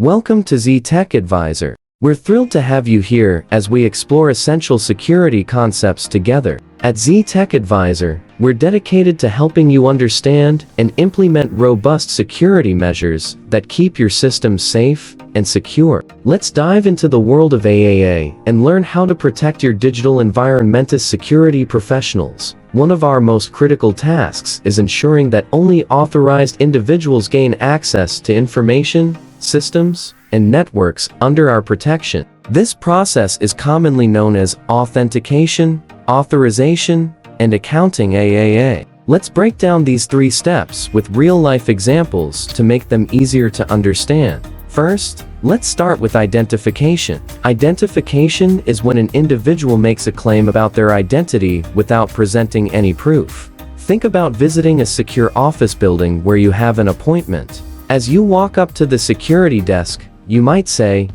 Welcome to Z Tech Advisor. We're thrilled to have you here as we explore essential security concepts together. At Z Tech Advisor, we're dedicated to helping you understand and implement robust security measures that keep your systems safe and secure. Let's dive into the world of AAA and learn how to protect your digital environment as security professionals. One of our most critical tasks is ensuring that only authorized individuals gain access to information, systems, and networks under our protection. This process is commonly known as authentication, authorization, and accounting AAA. Let's break down these three steps with real-life examples to make them easier to understand. First, let's start with identification. Identification is when an individual makes a claim about their identity without presenting any proof. Think about visiting a secure office building where you have an appointment. As you walk up to the security desk, you might say,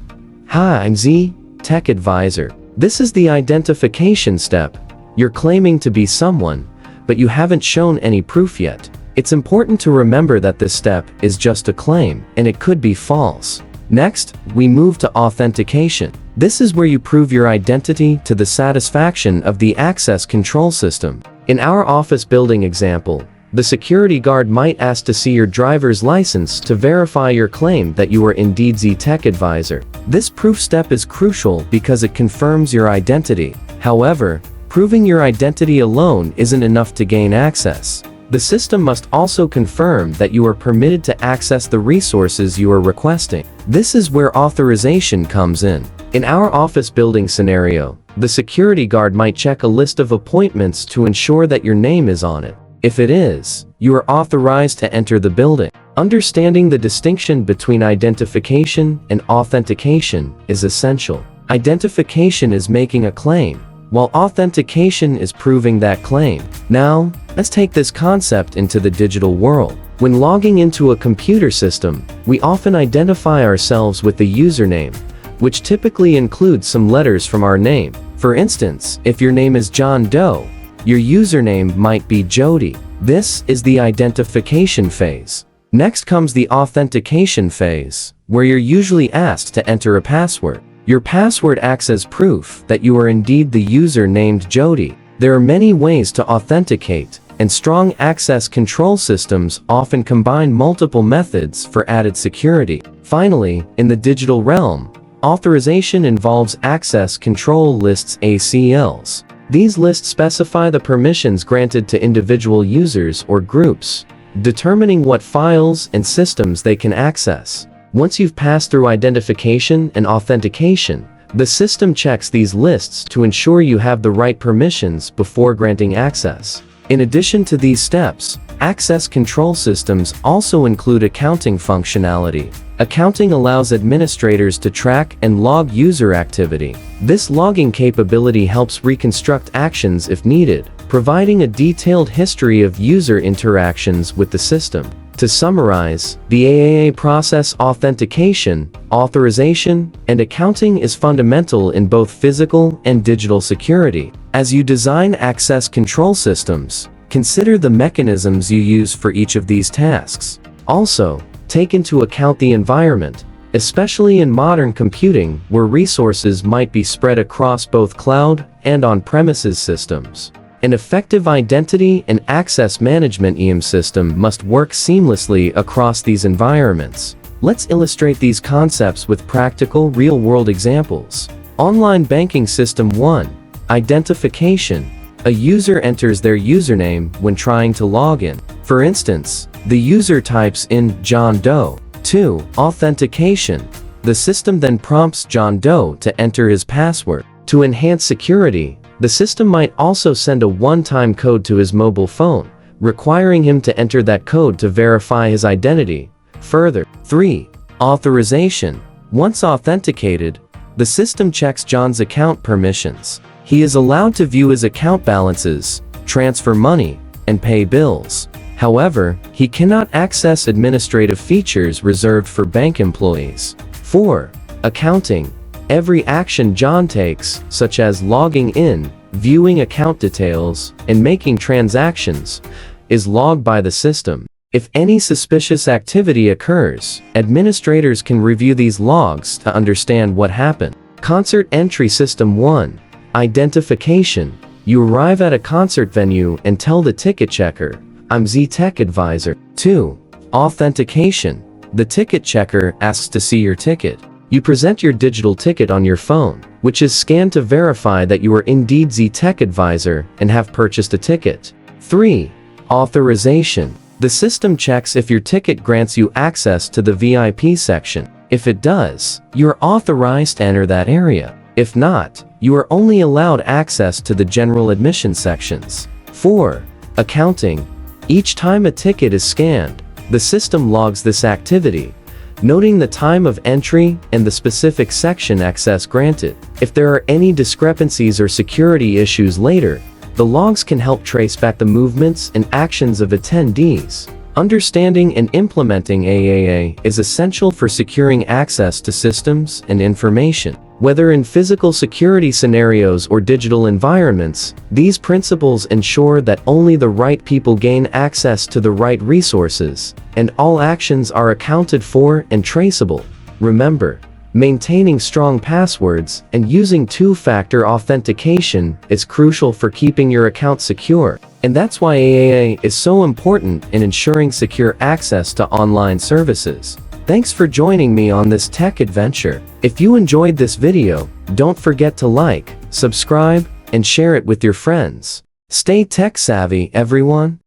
"Hi, I'm Z Tech Advisor." This is the identification step. You're claiming to be someone, but you haven't shown any proof yet. It's important to remember that this step is just a claim, and it could be false. Next, we move to authentication. This is where you prove your identity to the satisfaction of the access control system. In our office building example, the security guard might ask to see your driver's license to verify your claim that you are indeed Z Tech Advisor. This proof step is crucial because it confirms your identity. However, proving your identity alone isn't enough to gain access. The system must also confirm that you are permitted to access the resources you are requesting. This is where authorization comes in. In our office building scenario, the security guard might check a list of appointments to ensure that your name is on it. If it is, you are authorized to enter the building. Understanding the distinction between identification and authentication is essential. Identification is making a claim, while authentication is proving that claim. Now, let's take this concept into the digital world. When logging into a computer system, we often identify ourselves with the username, which typically includes some letters from our name. For instance, if your name is John Doe, your username might be Jody. This is the identification phase. Next comes the authentication phase, where you're usually asked to enter a password. Your password acts as proof that you are indeed the user named Jody. There are many ways to authenticate, and strong access control systems often combine multiple methods for added security. Finally, in the digital realm, authorization involves access control lists (ACLs). These lists specify the permissions granted to individual users or groups, determining what files and systems they can access. Once you've passed through identification and authentication, the system checks these lists to ensure you have the right permissions before granting access. In addition to these steps, access control systems also include accounting functionality. Accounting allows administrators to track and log user activity. This logging capability helps reconstruct actions if needed, providing a detailed history of user interactions with the system. To summarize, the AAA process authentication, authorization, and accounting is fundamental in both physical and digital security. As you design access control systems, consider the mechanisms you use for each of these tasks. Also, take into account the environment, especially in modern computing where resources might be spread across both cloud and on-premises systems. An effective identity and access management (EAM) system must work seamlessly across these environments. Let's illustrate these concepts with practical, real-world examples. Online banking system 1. Identification. A user enters their username when trying to log in. For instance, the user types in John Doe. 2. Authentication. The system then prompts John Doe to enter his password. To enhance security, the system might also send a one-time code to his mobile phone, requiring him to enter that code to verify his identity. Further, 3. Authorization. Once authenticated, the system checks John's account permissions. He is allowed to view his account balances, transfer money, and pay bills. However, he cannot access administrative features reserved for bank employees. 4. Accounting. Every action John takes, such as logging in, viewing account details, and making transactions, is logged by the system. If any suspicious activity occurs, administrators can review these logs to understand what happened. Concert Entry System 1. Identification. You arrive at a concert venue and tell the ticket checker, "I'm Z Tech Advisor." 2. Authentication. The ticket checker asks to see your ticket. You present your digital ticket on your phone, which is scanned to verify that you are indeed Z Tech Advisor and have purchased a ticket. 3. Authorization. The system checks if your ticket grants you access to the VIP section. If it does, you are authorized to enter that area. If not, you are only allowed access to the general admission sections. 4. Accounting. Each time a ticket is scanned, the system logs this activity, noting the time of entry and the specific section access granted. If there are any discrepancies or security issues later, the logs can help trace back the movements and actions of attendees. Understanding and implementing AAA is essential for securing access to systems and information. Whether in physical security scenarios or digital environments, these principles ensure that only the right people gain access to the right resources, and all actions are accounted for and traceable. Remember, maintaining strong passwords and using two-factor authentication is crucial for keeping your account secure. And that's why AAA is so important in ensuring secure access to online services. Thanks for joining me on this tech adventure. If you enjoyed this video, don't forget to like, subscribe, and share it with your friends. Stay tech savvy, everyone.